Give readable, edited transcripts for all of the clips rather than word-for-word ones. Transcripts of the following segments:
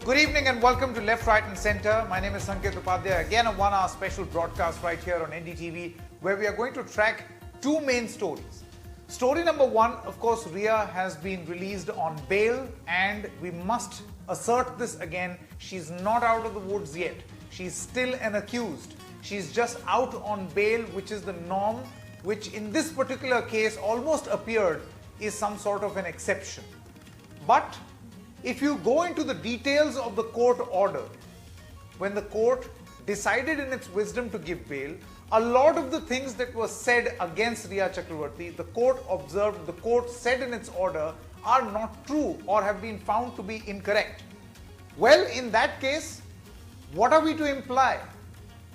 Good evening and welcome to Left, Right and Centre. My name is Sanket Upadhyay. Again a 1 hour special broadcast right here on NDTV where we are going to track two main stories. Story number one, of course, Rhea has been released on bail and we must assert this again. She's not out of the woods yet. She's still an accused. She's just out on bail, which is the norm, which in this particular case almost appeared is some sort of an exception. But if you go into the details of the court order, when the court decided in its wisdom to give bail, a lot of the things that were said against Rhea Chakravarti, the court observed, the court said in its order, are not true or have been found to be incorrect. Well, in that case, what are we to imply?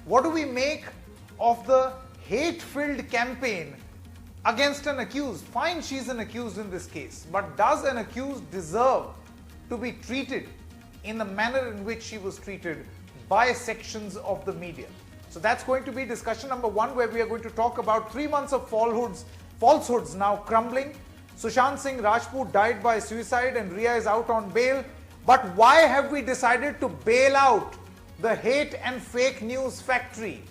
What do we make of the hate-filled campaign against an accused? Fine, she's an accused in this case, but does an accused deserve to be treated in the manner in which she was treated by sections of the media? So that's going to be discussion number one, where we are going to talk about 3 months of falsehoods now crumbling. Sushant Singh Rajput died by suicide and Rhea is out on bail. But why have we decided to bail out the hate and fake news factory?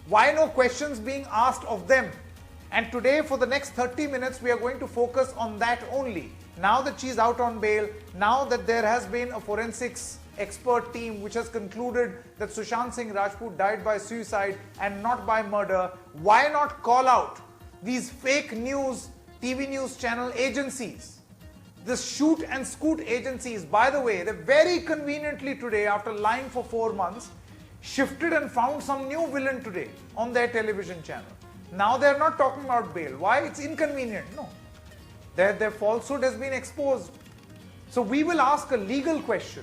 Why no questions being asked of them? And today, for the next 30 minutes, we are going to focus on that only. Now that she's out on bail, now that there has been a forensics expert team which has concluded that Sushant Singh Rajput died by suicide and not by murder, why not call out these fake news TV news channel agencies? The shoot and scoot agencies, by the way, they very conveniently today, after lying for 4 months, shifted and found some new villain today on their television channel. Now they're not talking about bail. Why? It's inconvenient. No. Their falsehood has been exposed. So we will ask a legal question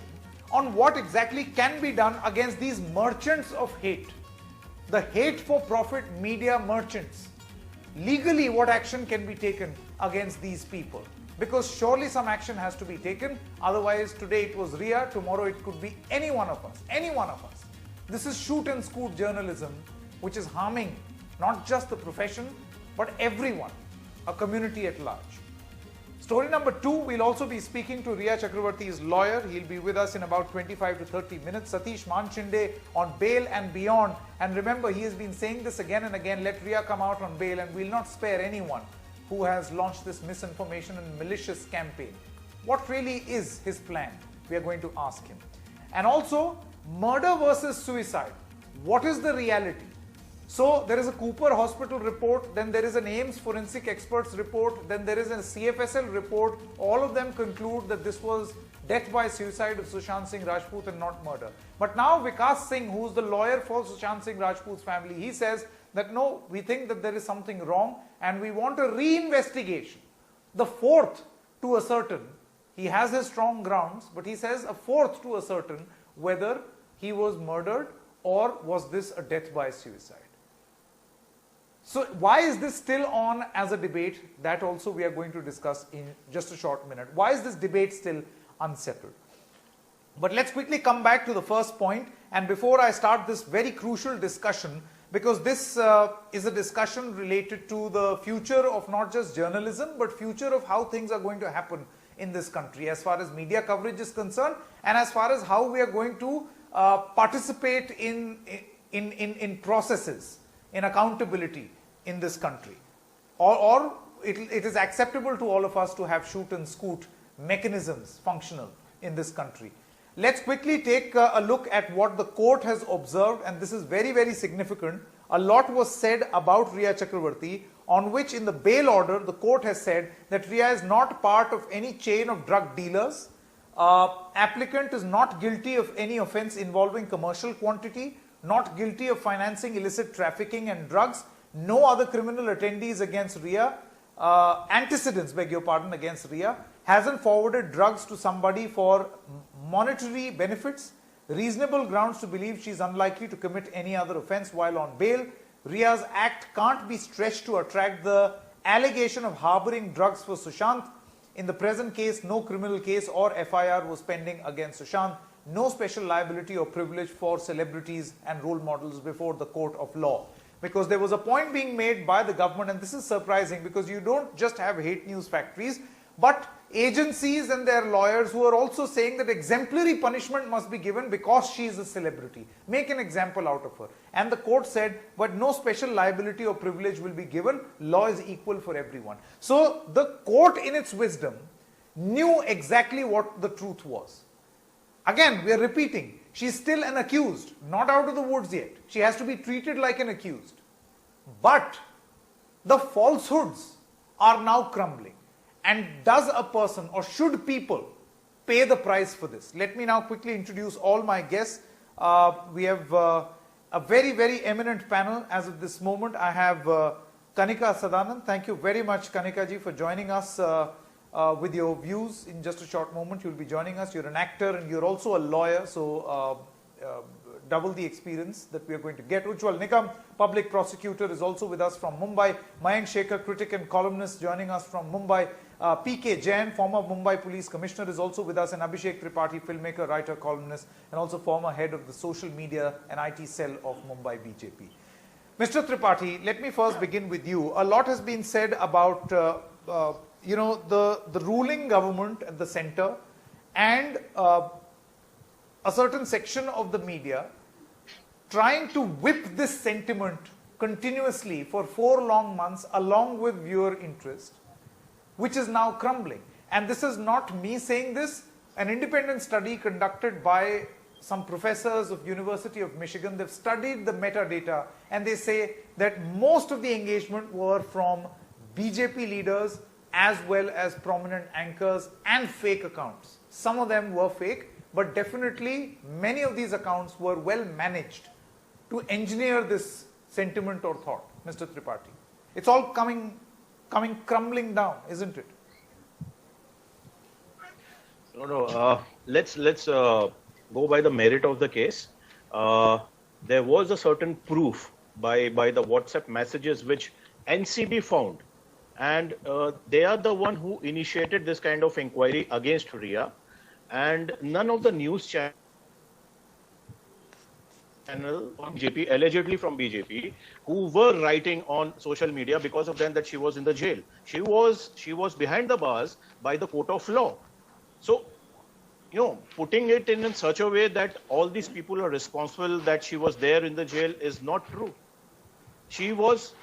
on what exactly can be done against these merchants of hate, the hate-for-profit media merchants. Legally, what action can be taken against these people? Because surely some action has to be taken. Otherwise, today it was Rhea, tomorrow it could be any one of us. Any one of us. This is shoot and scoot journalism, which is harming not just the profession, but everyone, a community at large. Story number two, we'll also be speaking to Rhea Chakravarti's lawyer. He'll be with us in about 25 to 30 minutes. Satish Manchinde on bail and beyond. And remember, he has been saying this again and again, let Rhea come out on bail and we'll not spare anyone who has launched this misinformation and malicious campaign. What really is his plan? We are going to ask him. And also, murder versus suicide. What is the reality? So there is a Cooper Hospital report, then there is an AIIMS forensic experts report, then there is a CFSL report. All of them conclude that this was death by suicide of Sushant Singh Rajput and not murder. But now Vikas Singh, who's the lawyer for Sushant Singh Rajput's family, he says that no, we think that there is something wrong and we want a reinvestigation. The fourth to ascertain, he has his strong grounds, but he says a fourth to ascertain whether he was murdered or was this a death by suicide. So why is this still on as a debate? That also we are going to discuss in just a short minute. Why is this debate still unsettled? But let's quickly come back to the first point. And before I start this very crucial discussion, because this is a discussion related to the future of not just journalism, but future of how things are going to happen in this country as far as media coverage is concerned and as far as how we are going to participate in processes, in accountability in this country, or it is acceptable to all of us to have shoot and scoot mechanisms functional in this country. Let's quickly take a look at what the court has observed, and this is very, very significant. A lot was said about Rhea Chakravarti, on which in the bail order the court has said that Rhea is not part of any chain of drug dealers. Applicant is not guilty of any offense involving commercial quantity, not guilty of financing illicit trafficking and drugs, no other criminal attendees against Rhea, antecedents, beg your pardon, against Rhea, hasn't forwarded drugs to somebody for monetary benefits, reasonable grounds to believe she's unlikely to commit any other offense while on bail. Rhea's act can't be stretched to attract the allegation of harboring drugs for Sushant. In the present case, no criminal case or FIR was pending against Sushant. No special liability or privilege for celebrities and role models before the court of law. Because there was a point being made by the government, and this is surprising because you don't just have hate news factories, but agencies and their lawyers who are also saying that exemplary punishment must be given because she is a celebrity. Make an example out of her. And the court said, but no special liability or privilege will be given. Law is equal for everyone. So the court in its wisdom knew exactly what the truth was. Again, we are repeating, she's still an accused, not out of the woods yet. She has to be treated like an accused. But the falsehoods are now crumbling. And does a person or should people pay the price for this? Let me now quickly introduce all my guests. We have a very, very eminent panel as of this moment. I have Kanika Sadanand. Thank you very much, Kanika ji, for joining us with your views. In just a short moment, you'll be joining us. You're an actor and you're also a lawyer, so double the experience that we are going to get. Ujjwal Nikam, public prosecutor, is also with us from Mumbai. Mayank Shekhar, critic and columnist, joining us from Mumbai. P.K. Jain, former Mumbai Police Commissioner, is also with us, and Abhishek Tripathi, filmmaker, writer, columnist, and also former head of the social media and IT cell of Mumbai BJP. Mr. Tripathi, let me first begin with you. A lot has been said about the ruling government at the center and a certain section of the media trying to whip this sentiment continuously for 4 long months along with viewer interest, which is now crumbling. And this is not me saying this. An independent study conducted by some professors of University of Michigan, they've studied the metadata and they say that most of the engagement were from BJP leaders as well as prominent anchors and fake accounts. Some of them were fake, but definitely many of these accounts were well managed to engineer this sentiment or thought. Mr. Tripathi, it's all coming crumbling down, isn't it? No. Let's go by the merit of the case. There was a certain proof by the WhatsApp messages which NCB found, and they are the one who initiated this kind of inquiry against Rhea, and none of the news channel on BJP, allegedly from BJP, who were writing on social media because of them that she was in the jail. She was behind the bars by the court of law. So, putting it in such a way that all these people are responsible that she was there in the jail is not true. She was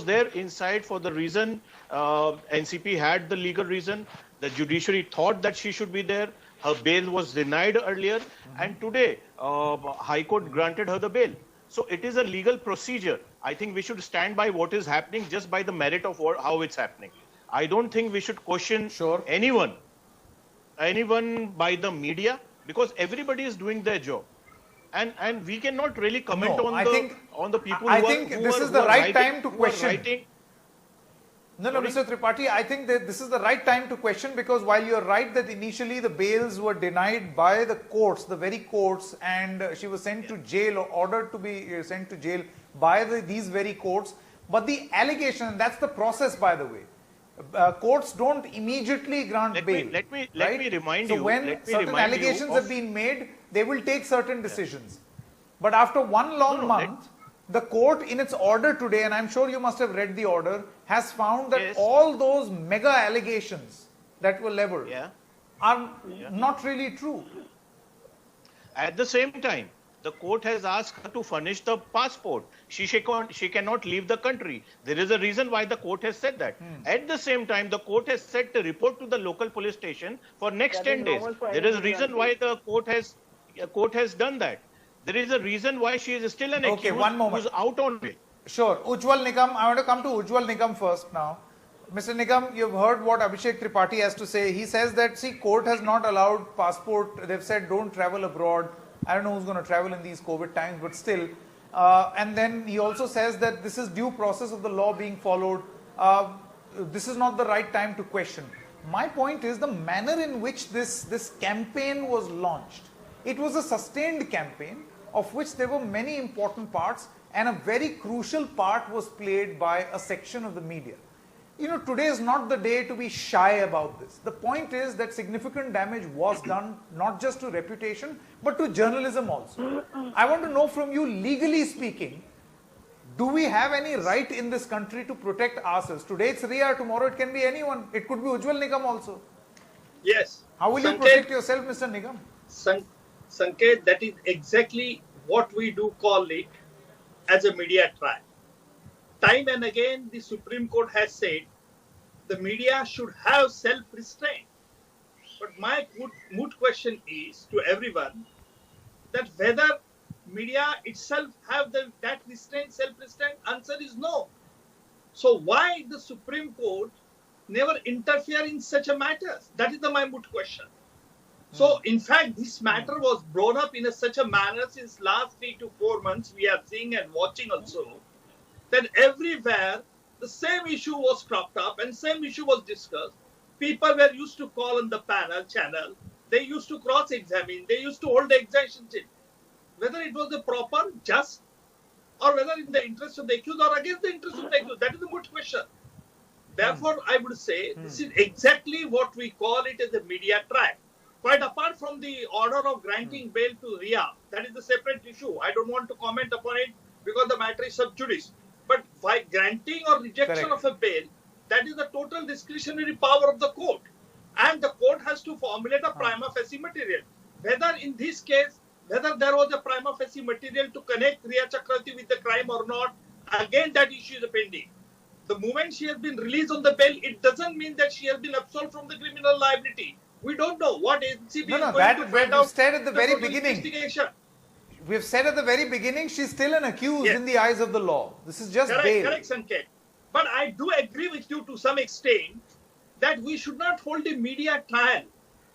there inside for the reason NCP had the legal reason. The judiciary thought that she should be there. Her bail was denied earlier, and today High Court granted her the bail. So it is a legal procedure. I think we should stand by what is happening just by the merit of how it's happening. I don't think we should question anyone by the media, because everybody is doing their job. And we cannot really comment on the people I think this is the right time to question. No, Mr. Tripathi, I think that this is the right time to question, because while you're right that initially the bails were denied by the courts, the very courts, and she was sent to jail or ordered to be sent to jail by these very courts, but the allegation, and that's the process, by the way, courts don't immediately grant bail. Let me remind you. So when certain allegations have been made, they will take certain decisions. But after 1 long month, the court in its order today, and I'm sure you must have read the order, has found that all those mega allegations that were leveled are not really true. At the same time, the court has asked her to furnish the passport. She cannot leave the country. There is a reason why the court has said that. At the same time, the court has said to report to the local police station for next 10 days. There is a reason why the court has done that. There is a reason why she is still an accused who's out on bail. Sure. Ujjwal Nikam, I want to come to Ujjwal Nikam first now. Mr. Nikam, you've heard what Abhishek Tripathi has to say. He says that, see, court has not allowed passport. They've said don't travel abroad. I don't know who's going to travel in these COVID times, but still. And then he also says that this is due process of the law being followed. This is not the right time to question. My point is the manner in which this campaign was launched. It was a sustained campaign of which there were many important parts, and a very crucial part was played by a section of the media. Today is not the day to be shy about this. The point is that significant damage was done not just to reputation, but to journalism also. I want to know from you, legally speaking, do we have any right in this country to protect ourselves? Today it's Rhea, tomorrow it can be anyone. It could be Ujjwal Nikam also. Yes. How will you Sanket, protect yourself, Mr. Nigam? Sanket, that is exactly what we do call it as a media trial. Time and again, the Supreme Court has said the media should have self-restraint. But my moot question is to everyone that whether media itself have that restraint, self-restraint, answer is no. So why the Supreme Court never interfere in such a matter? That is my moot question. So in fact, this matter was brought up in such a manner since last 3 to 4 months. We are seeing and watching also that everywhere the same issue was cropped up and same issue was discussed. People were used to call on the channel. They used to cross-examine. They used to hold the exemption. Whether it was the proper, just, or whether in the interest of the accused or against the interest of the accused, that is the moot question. Therefore, I would say this is exactly what we call it as a media trial. Quite apart from the order of granting bail to Ria, that is a separate issue. I don't want to comment upon it because the matter is sub judice. But by granting or rejection of a bail, that is the total discretionary power of the court. And the court has to formulate a prima facie material. Whether in this case, whether there was a prima facie material to connect Ria Chakravarti with the crime or not, again that issue is pending. The moment she has been released on the bail, it doesn't mean that she has been absolved from the criminal liability. We don't know what NCB is going to find out. We've said at the very beginning. We've said at the very beginning she's still an accused in the eyes of the law. This is just bail. Correct, Sanket. But I do agree with you to some extent that we should not hold a media trial.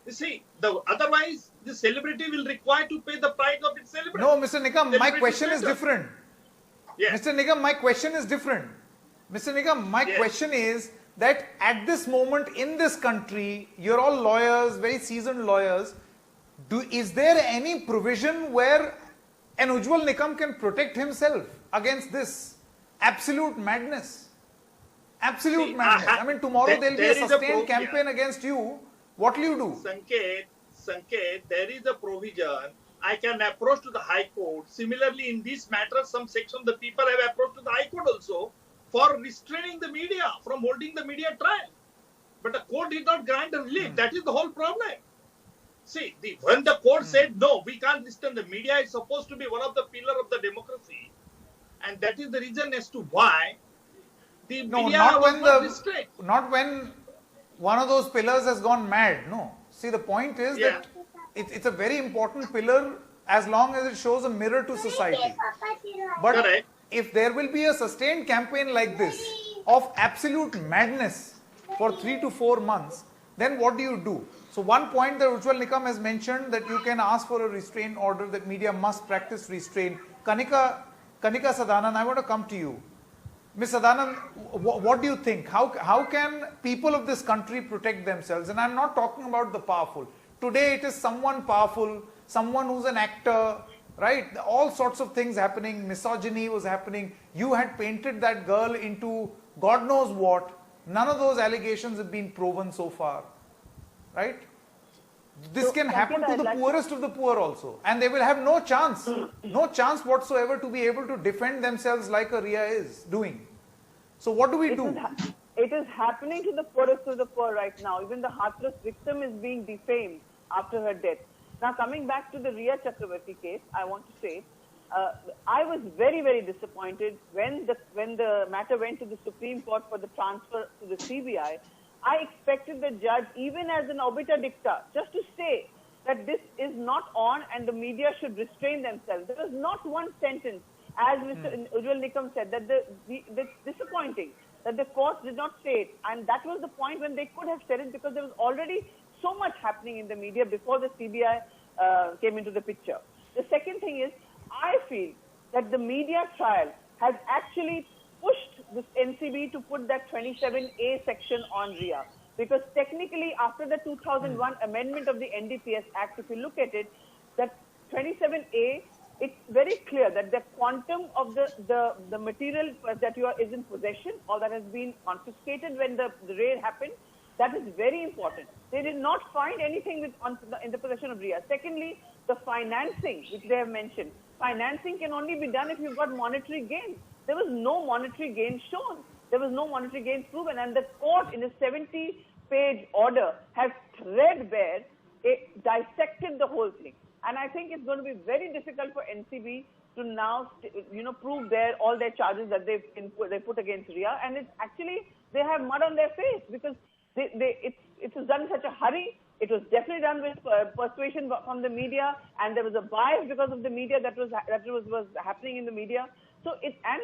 You see, otherwise the celebrity will require to pay the price of its celebrity. No, Mr. Nigam, my question is different. Yes. Mr. Nigam, my question is different. Mr. Nigam, my question is that at this moment in this country, you're all lawyers, very seasoned lawyers. Is there any provision where an Ujjwal Nikam can protect himself against this absolute madness? Absolute madness. I mean, tomorrow there'll be a sustained campaign against you. What will you do? Sanket, there is a provision. I can approach to the High Court. Similarly, in this matter, some section of the people have approached to the High Court also for restraining the media from holding the media trial. But the court did not grant a relief. That is the whole problem. See, when the court said, no, we can't restrain the media, it's supposed to be one of the pillars of the democracy. And that is the reason as to why the media was not restrained. Not when one of those pillars has gone mad. No. See, the point is that it's a very important pillar as long as it shows a mirror to society. But if there will be a sustained campaign like this of absolute madness for 3 to 4 months, then what do you do? So one point that Ujjwal Nikam has mentioned, that you can ask for a restraint order, that media must practice restraint. Kanika Sadanand, I want to come to you. Ms. Sadanand, what do you think? How can people of this country protect themselves? And I'm not talking about the powerful. Today it is someone powerful, someone who's an actor, right? All sorts of things happening. Misogyny was happening. You had painted that girl into God knows what. None of those allegations have been proven so far, right? This can happen to the poorest of the poor also. And they will have no chance whatsoever to be able to defend themselves like a Ria is doing. So what do we do? It is happening to the poorest of the poor right now. Even the heartless victim is being defamed after her death. Now, coming back to the Ria Chakravarti case, I want to say, I was very, very disappointed when the matter went to the Supreme Court for the transfer to the CBI. I expected the judge, even as an obiter dicta, just to say that this is not on and the media should restrain themselves. There was not one sentence, as Mr. Ujjwal Nikam said, that that's disappointing, that the court did not say it. And that was the point when they could have said it, because there was already so much happening in the media before the CBI came into the picture. The second thing is, I feel that the media trial has actually pushed this NCB to put that 27A section on Ria. Because technically, after the 2001 amendment of the NDPS Act, if you look at it, that 27A, it's very clear that the quantum of the material that is in possession or that has been confiscated when the raid happened, that is very important. They did not find anything in the possession of Ria. Secondly, the financing, which they have mentioned. Financing can only be done if you've got monetary gain. There was no monetary gain shown. There was no monetary gain proven. And the court, in a 70-page order, has threadbare, it dissected the whole thing. And I think it's going to be very difficult for NCB to now, prove all their charges that they put against Ria. And it's actually, they have mud on their face because it was done in such a hurry. It was definitely done with persuasion from the media, and there was a bias because of the media that was happening in the media. So and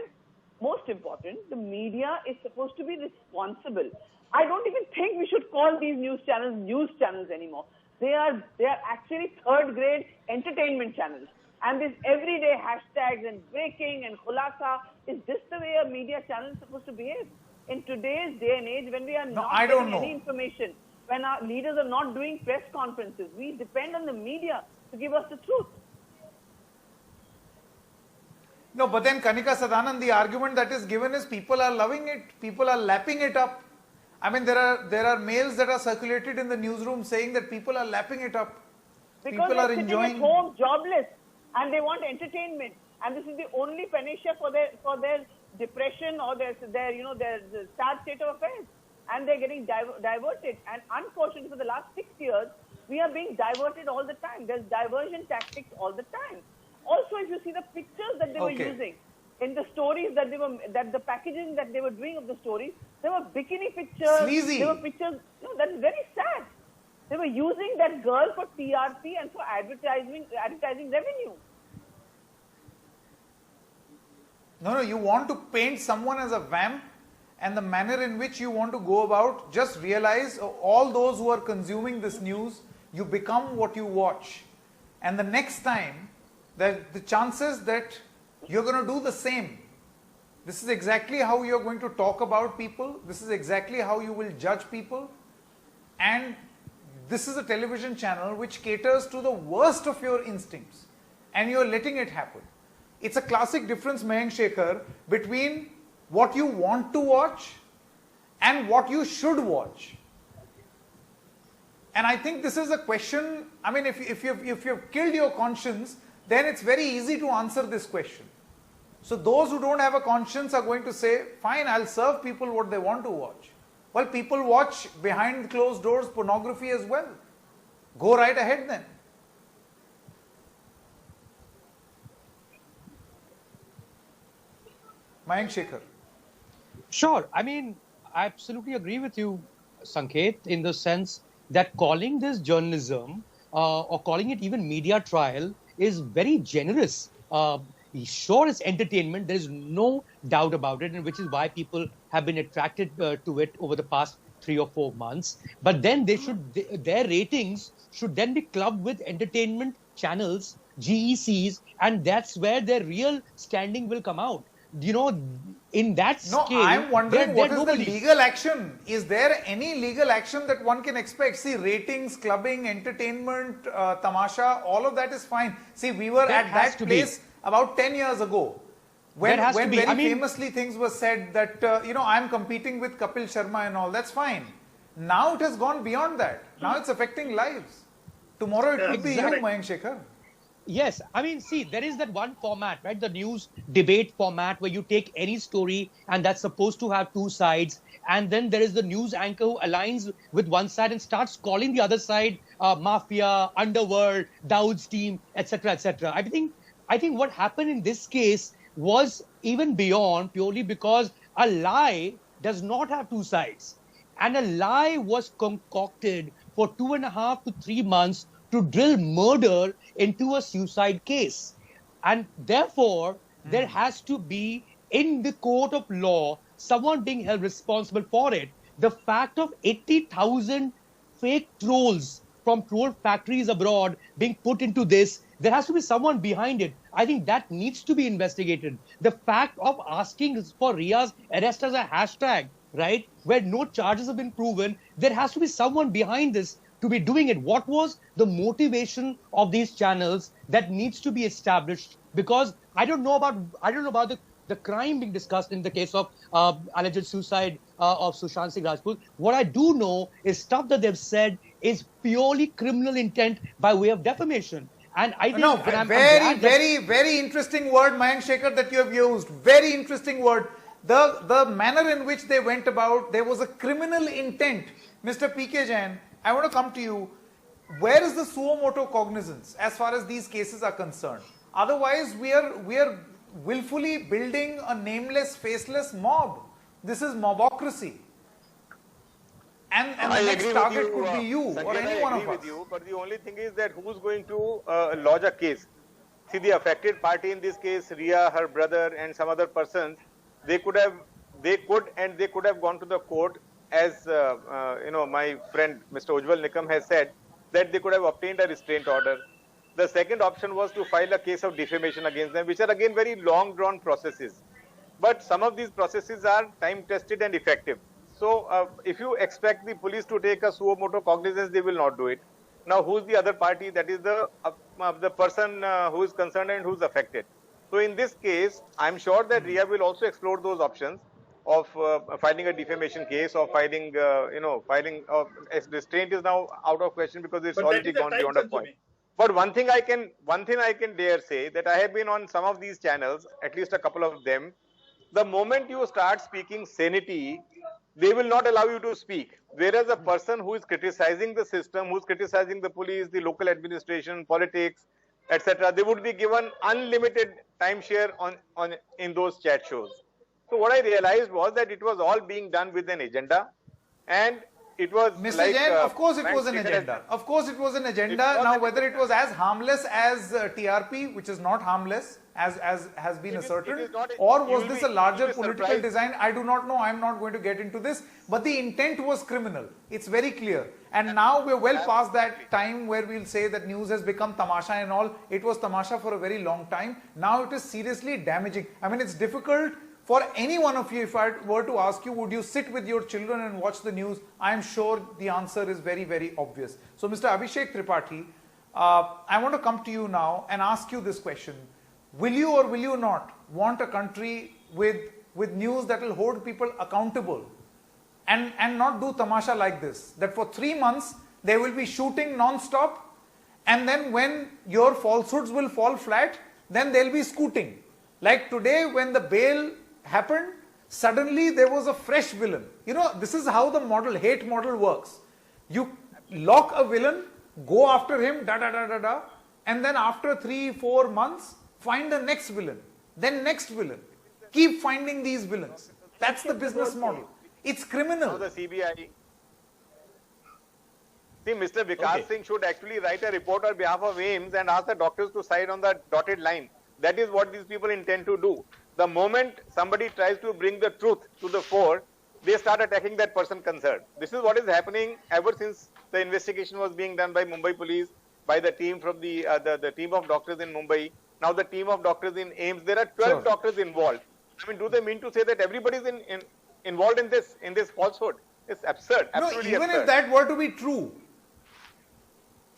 most important, the media is supposed to be responsible. I don't even think we should call these news channels anymore. They are actually third grade entertainment channels. And this everyday hashtags and breaking and khulasa, is this the way a media channel is supposed to behave? In today's day and age, when we are not getting any information, when our leaders are not doing press conferences, we depend on the media to give us the truth. No, but then Kanika Sadanand, the argument that is given is people are loving it, people are lapping it up. I mean, there are mails that are circulated in the newsroom saying that people are lapping it up. Because people are they're enjoying sitting at home, jobless, and they want entertainment, and this is the only panacea for their depression or their sad state of affairs, and they're getting diverted. And unfortunately, for the last 6 years, we are being diverted all the time. There's diversion tactics all the time. Also, if you see the pictures that they were using in the stories that the packaging that they were doing of the stories, there were bikini pictures. Sleazy. There were pictures. No, that's very sad. They were using that girl for TRP and for advertising revenue. No, you want to paint someone as a vamp, and the manner in which you want to go about, just realize all those who are consuming this news, you become what you watch. And the next time, the chances that you're going to do the same. This is exactly how you're going to talk about people. This is exactly how you will judge people. And this is a television channel which caters to the worst of your instincts. And you're letting it happen. It's a classic difference, Mayank Shekhar, between what you want to watch and what you should watch. And I think this is a question, I mean, if you've killed your conscience, then it's very easy to answer this question. So those who don't have a conscience are going to say, fine, I'll serve people what they want to watch. Well, people watch behind closed doors pornography as well. Go right ahead then. Mayank Shekhar. Sure. I mean, I absolutely agree with you, Sanket, in the sense that calling this journalism or calling it even media trial is very generous. Sure, it's entertainment. There is no doubt about it, and which is why people have been attracted to it over the past 3 or 4 months. But then their ratings should then be clubbed with entertainment channels, GECs, and that's where their real standing will come out. In that scale... No, I'm wondering what is the legal action? Is there any legal action that one can expect? See, ratings, clubbing, entertainment, tamasha, all of that is fine. See, we were at that place about 10 years ago. When very famously things were said that, I'm competing with Kapil Sharma and all, that's fine. Now it has gone beyond that. Now it's affecting lives. Tomorrow it could be you, Mayank Shekhar. Yes, I mean, see, there is that one format, right? The news debate format where you take any story and that's supposed to have two sides. And then there is the news anchor who aligns with one side and starts calling the other side mafia, underworld, Dawood's team, etc., etc. I think what happened in this case was even beyond, purely because a lie does not have two sides. And a lie was concocted for 2.5 to 3 months to drill murder into a suicide case. And therefore, there has to be, in the court of law, someone being held responsible for it. The fact of 80,000 fake trolls from troll factories abroad being put into this, there has to be someone behind it. I think that needs to be investigated. The fact of asking for Ria's arrest as a hashtag, right, where no charges have been proven, there has to be someone behind this to be doing it. What was the motivation of these channels that needs to be established? Because I don't know about the crime being discussed in the case of alleged suicide of Sushant Singh Rajput. What I do know is stuff that they've said is purely criminal intent by way of defamation. And I think very interesting word, Mayank Shekhar, that you have used. Very interesting word. The manner in which they went about, there was a criminal intent. Mr. P.K. Jain, I want to come to you. Where is the suo motu cognizance as far as these cases are concerned? Otherwise, we are willfully building a nameless, faceless mob. This is mobocracy. And the next target could be you or any one of us. But the only thing is that who's going to lodge a case? See, the affected party in this case, Ria, her brother, and some other persons, they could have gone to the court, as my friend Mr. Ujjwal Nikam has said, that they could have obtained a restraint order. The second option was to file a case of defamation against them, which are again very long drawn processes. But some of these processes are time tested and effective. So if you expect the police to take a suo motu cognizance, they will not do it. Now, who's the other party? That is the person who is concerned and who's affected. So in this case, I'm sure that Ria will also explore those options of filing a defamation case or filing restraint is now out of question because it's already gone beyond a point. But one thing I can dare say that I have been on some of these channels, at least a couple of them. The moment you start speaking sanity, they will not allow you to speak. Whereas a person who is criticizing the system, who is criticizing the police, the local administration, politics, etc., they would be given unlimited timeshare in those chat shows. So what I realized was that it was all being done with an agenda, and it was Mr. Jain, of course it was an agenda. Of course it was an agenda. Now, whether it was as harmless as TRP, which is not harmless, as has been asserted, or was this a larger political design, I do not know. I am not going to get into this. But the intent was criminal. It's very clear. And now we're well past that time where we'll say that news has become tamasha and all. It was tamasha for a very long time. Now it is seriously damaging. I mean, it's difficult for any one of you, if I were to ask you, would you sit with your children and watch the news? I am sure the answer is very, very obvious. So, Mr. Abhishek Tripathi, I want to come to you now and ask you this question. Will you or will you not want a country with news that will hold people accountable and not do tamasha like this? That for 3 months, they will be shooting non-stop, and then when your falsehoods will fall flat, then they'll be scooting. Like today, when the bail happened, suddenly there was a fresh villain. You know, this is how the hate model works. You lock a villain, go after him, and then after 3-4 months, find the next villain, then next villain. Keep finding these villains. That's the business model. It's criminal. Now the CBI. See, Mr. Vikas Singh should actually write a report on behalf of AIIMS and ask the doctors to sign on the dotted line. That is what these people intend to do. The moment somebody tries to bring the truth to the fore, they start attacking that person concerned. This is what is happening ever since the investigation was being done by Mumbai police, by the team from the team of doctors in Mumbai, now the team of doctors in AIIMS. There are 12 doctors involved. I mean, do they mean to say that everybody is involved in this falsehood? It's absurd. Absolutely even absurd. If that were to be true,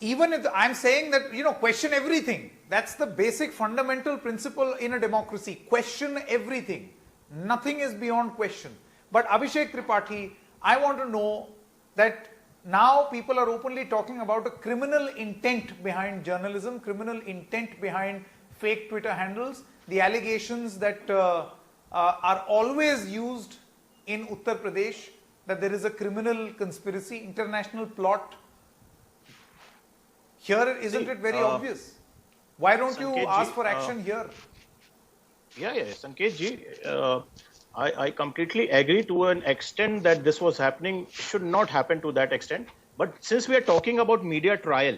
even if I'm saying that, question everything. That's the basic fundamental principle in a democracy. Question everything. Nothing is beyond question. But Abhishek Tripathi, I want to know that now people are openly talking about a criminal intent behind journalism, criminal intent behind fake Twitter handles. The allegations that are always used in Uttar Pradesh, that there is a criminal conspiracy, international plot. Here, isn't it very obvious? Why don't you ask for action here? Yeah, Sanket ji, I completely agree to an extent that this was happening, should not happen to that extent. But since we are talking about media trial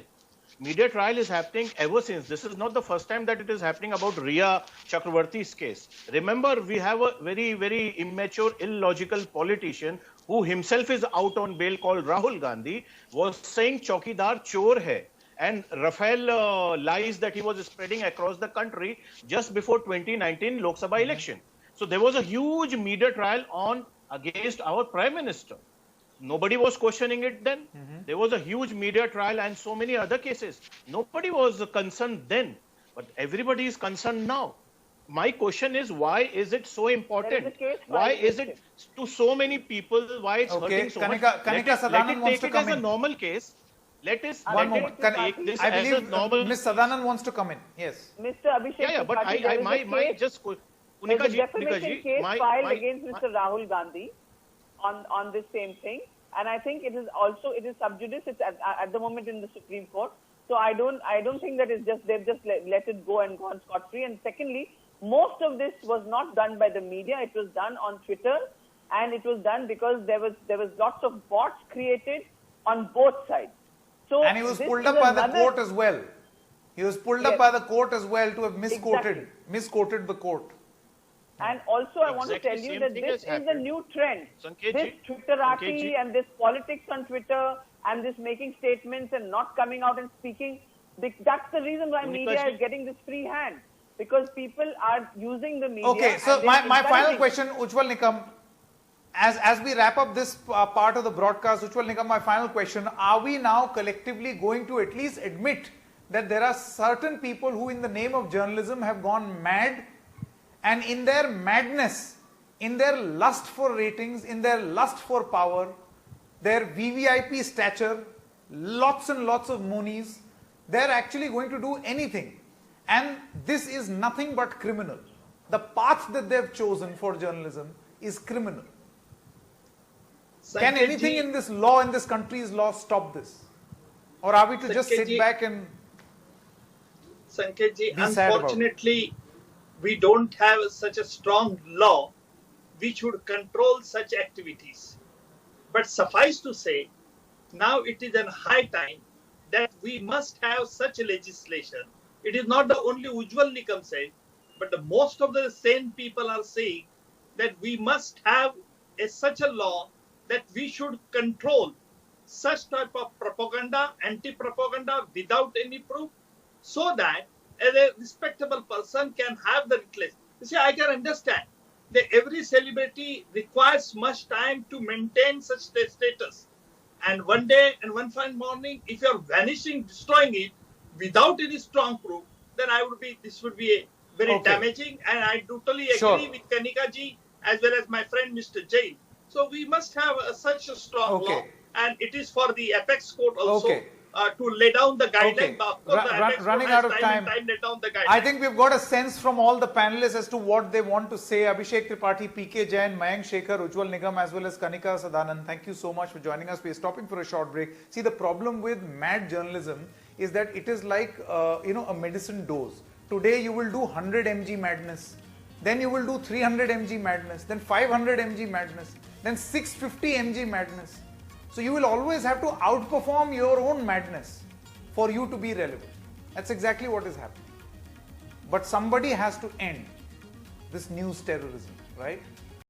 is happening ever since. This is not the first time that it is happening about Ria Chakravarti's case. Remember, we have a very, very immature, illogical politician who himself is out on bail called Rahul Gandhi, was saying Chaukidar chor hai. And Rafael lies that he was spreading across the country just before 2019 Lok Sabha election. So there was a huge media trial against our Prime Minister. Nobody was questioning it then. There was a huge media trial and so many other cases. Nobody was concerned then, but everybody is concerned now. My question is, why is it so important? Why is it to so many people? Why it's hurting so much? Kanika Sadanand wants to come in. Let it take it as a normal case. Let us take this I as believe a normal. Ms. Sadanand wants to come in. Yes. Mr. Abhishek, Yeah, but my just Punika ji, case filed against Mr. Rahul Gandhi on this same thing. and I think it is sub judice. It's at the moment in the Supreme Court. So I don't think that it's just they've just let it go and gone scot free. And secondly, most of this was not done by the media. It was done on Twitter, and it was done because there was lots of bots created on both sides. So and he was pulled up by the court as well. He was pulled up by the court as well to have misquoted the court. And also, I want to tell you that this is a new trend. This Twitterati and this politics on Twitter and this making statements and not coming out and speaking, that's the reason why media is getting this free hand. Because people are using the media. Okay, so my final question, Ujjwal Nikam, as we wrap up this part of the broadcast, Ujjwal Nikam, my final question, are we now collectively going to at least admit that there are certain people who in the name of journalism have gone mad, and in their madness, in their lust for ratings, in their lust for power, their VVIP stature, lots and lots of monies, they're actually going to do anything. And this is nothing but criminal. The path that they've chosen for journalism is criminal. Can anything in this law, in this country's law, stop this? Or are we to just sit back and Sanketji, unfortunately, we don't have such a strong law which would control such activities. But suffice to say, now it is a high time that we must have such a legislation. It is not the only Ujjwal Nikam said, but the most of the sane people are saying that we must have such a law that we should control such type of propaganda, anti-propaganda without any proof, so that a respectable person can have the redress. You see, I can understand that every celebrity requires much time to maintain such status. And one day and one fine morning, if you are vanishing, destroying it without any strong proof, then this would be very damaging. And I totally agree with Kanika ji as well as my friend Mr. Jain. So we must have such a strong law, and it is for the apex court also to lay down the guideline. Running out of time. I think we've got a sense from all the panelists as to what they want to say. Abhishek Tripathi, PK Jain, Mayank Shekhar, Ujjwal Nikam, as well as Kanika Sadanand. Thank you so much for joining us. We're stopping for a short break. See, the problem with mad journalism is that it is like a medicine dose. Today you will do 100 mg madness, then you will do 300 mg madness, then 500 mg madness, then 650 mg madness. So you will always have to outperform your own madness for you to be relevant. That's exactly what is happening. But somebody has to end this news terrorism, right?